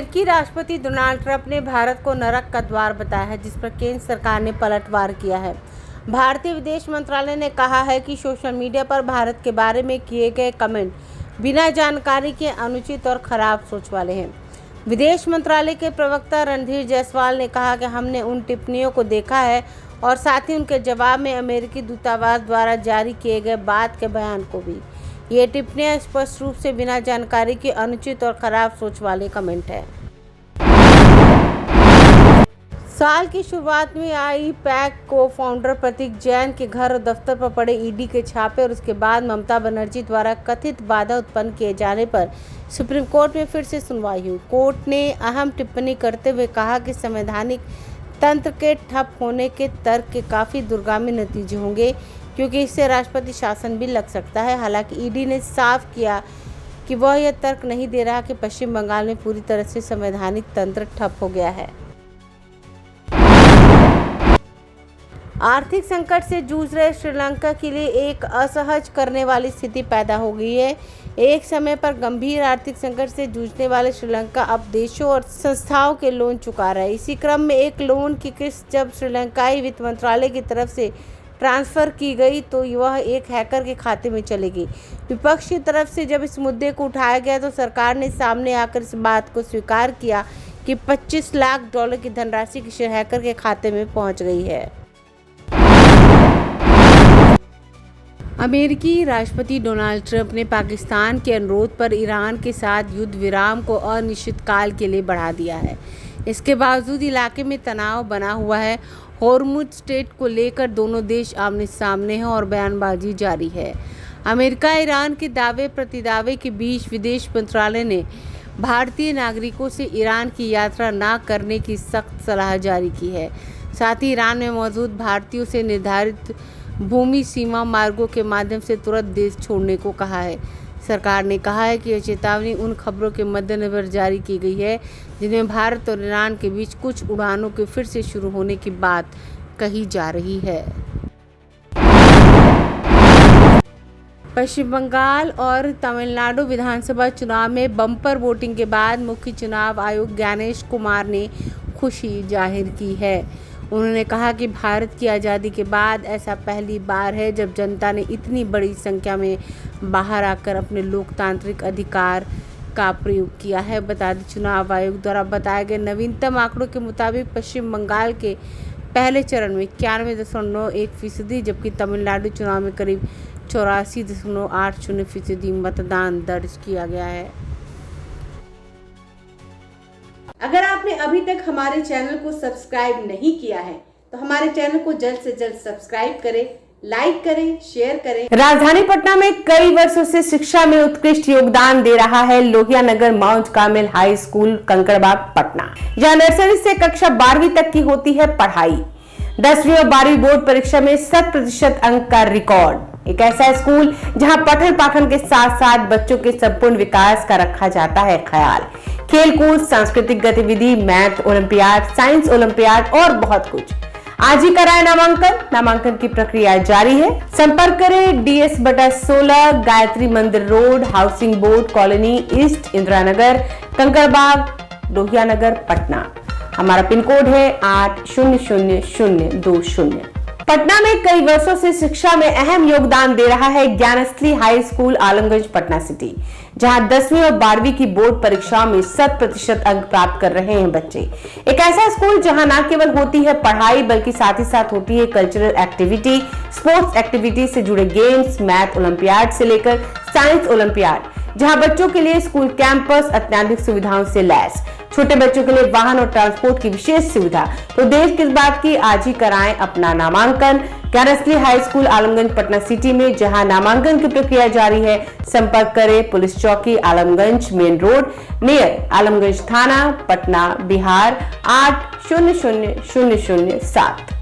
अमेरिकी राष्ट्रपति Donald Trump ने भारत को नरक का द्वार बताया है, जिस पर केंद्र सरकार ने पलटवार किया है। भारतीय विदेश मंत्रालय ने कहा है कि सोशल मीडिया पर भारत के बारे में किए गए कमेंट बिना जानकारी के अनुचित और खराब सोच वाले हैं। विदेश मंत्रालय के प्रवक्ता रणधीर जायसवाल ने कहा कि हमने उन टिप्पणियों को देखा है और साथ ही उनके जवाब में अमेरिकी दूतावास द्वारा जारी किए गए बात के बयान को भी। ये टिप्पणियां स्पष्ट रूप से बिना जानकारी के अनुचित और खराब सोच वाले कमेंट है। साल की शुरुआत में आई पैक को फाउंडर प्रतीक जैन के घर और दफ्तर पर पड़े ईडी के छापे और उसके बाद ममता बनर्जी द्वारा कथित बाधा उत्पन्न किए जाने पर सुप्रीम कोर्ट में फिर से सुनवाई हुई। कोर्ट ने अहम टिप्पणी करते हुए कहा कि संवैधानिक तंत्र के ठप होने के तर्क के काफ़ी दूरगामी नतीजे होंगे, क्योंकि इससे राष्ट्रपति शासन भी लग सकता है। हालांकि ईडी ने साफ किया कि वह यह तर्क नहीं दे रहा कि पश्चिम बंगाल में पूरी तरह से संवैधानिक तंत्र ठप हो गया है। आर्थिक संकट से जूझ रहे श्रीलंका के लिए एक असहज करने वाली स्थिति पैदा हो गई है। एक समय पर गंभीर आर्थिक संकट से जूझने वाले श्रीलंका अब देशों और संस्थाओं के लोन चुका रहा है। इसी क्रम में एक लोन की किस्त जब श्रीलंकाई वित्त मंत्रालय की तरफ से ट्रांसफ़र की गई तो वह एक हैकर के खाते में चली गई। विपक्ष की तरफ से जब इस मुद्दे को उठाया गया तो सरकार ने सामने आकर इस बात को स्वीकार किया कि $25 लाख की धनराशि किसी हैकर के खाते में पहुंच गई है। अमेरिकी राष्ट्रपति डोनाल्ड ट्रंप ने पाकिस्तान के अनुरोध पर ईरान के साथ युद्ध विराम को अनिश्चितकाल के लिए बढ़ा दिया है। इसके बावजूद इलाके में तनाव बना हुआ है। हॉर्मुज़ स्ट्रेट को लेकर दोनों देश आमने सामने हैं और बयानबाजी जारी है। अमेरिका ईरान के दावे प्रतिदावे के बीच विदेश मंत्रालय ने भारतीय नागरिकों से ईरान की यात्रा न करने की सख्त सलाह जारी की है। साथ ही ईरान में मौजूद भारतीयों से निर्धारित भूमि सीमा मार्गों के माध्यम से तुरंत देश छोड़ने को कहा है। सरकार ने कहा है कि यह चेतावनी उन खबरों के मद्देनजर जारी की गई है जिनमें भारत और ईरान के बीच कुछ उड़ानों के फिर से शुरू होने की बात कही जा रही है। पश्चिम बंगाल और तमिलनाडु विधानसभा चुनाव में बम्पर वोटिंग के बाद मुख्य चुनाव आयुक्त ज्ञानेश कुमार ने खुशी जाहिर की है। उन्होंने कहा कि भारत की आज़ादी के बाद ऐसा पहली बार है जब जनता ने इतनी बड़ी संख्या में बाहर आकर अपने लोकतांत्रिक अधिकार का प्रयोग किया है। बता दें, चुनाव आयोग द्वारा बताए गए नवीनतम आंकड़ों के मुताबिक पश्चिम बंगाल के पहले चरण में 91.1%, जबकि तमिलनाडु चुनाव में करीब 84.80% मतदान दर्ज किया गया है। अगर आपने अभी तक हमारे चैनल को सब्सक्राइब नहीं किया है तो हमारे चैनल को जल्द से जल्द सब्सक्राइब करें, लाइक करें, शेयर करें। राजधानी पटना में कई वर्षों से शिक्षा में उत्कृष्ट योगदान दे रहा है Lohia Nagar Mount Carmel High School Kankarbagh Patna. जहां नर्सरी से कक्षा 12वीं तक की होती है पढ़ाई। 10वीं और 12वीं बोर्ड परीक्षा में 100% अंक का रिकॉर्ड। एक ऐसा स्कूल जहां पठन पाठन के साथ साथ बच्चों के संपूर्ण विकास का रखा जाता है ख्याल। खेलकूद, सांस्कृतिक गतिविधि, मैथ ओलंपियाड, साइंस ओलंपियाड और बहुत कुछ। आज ही कराएं नामांकन की प्रक्रिया जारी है। संपर्क करें DS/16 Gayatri Mandir road, housing board colony east, Indira Nagar, Kankarbagh, Lohia Nagar, Patna. हमारा पिन कोड है 800020। पटना में कई वर्षों से शिक्षा में अहम योगदान दे रहा है Gyansthali high school Alamganj Patna city, जहां 10वीं और 12वीं की बोर्ड परीक्षाओं में 100% अंक प्राप्त कर रहे हैं बच्चे। एक ऐसा स्कूल जहां न केवल होती है पढ़ाई बल्कि साथ ही साथ होती है कल्चरल एक्टिविटी, स्पोर्ट्स एक्टिविटी से जुड़े गेम्स, मैथ ओलंपियाड से लेकर साइंस ओलंपियाड, जहां बच्चों के लिए स्कूल कैंपस अत्याधुनिक सुविधाओं से लैस, छोटे बच्चों के लिए वाहन और ट्रांसपोर्ट की विशेष सुविधा। तो देर किस बात की, आज ही कराएं अपना नामांकन Gyansthali high school Alamganj Patna city में, जहां नामांकन की प्रक्रिया जारी है। संपर्क करें पुलिस चौकी Alamganj main road near Alamganj थाना, पटना, बिहार 800007।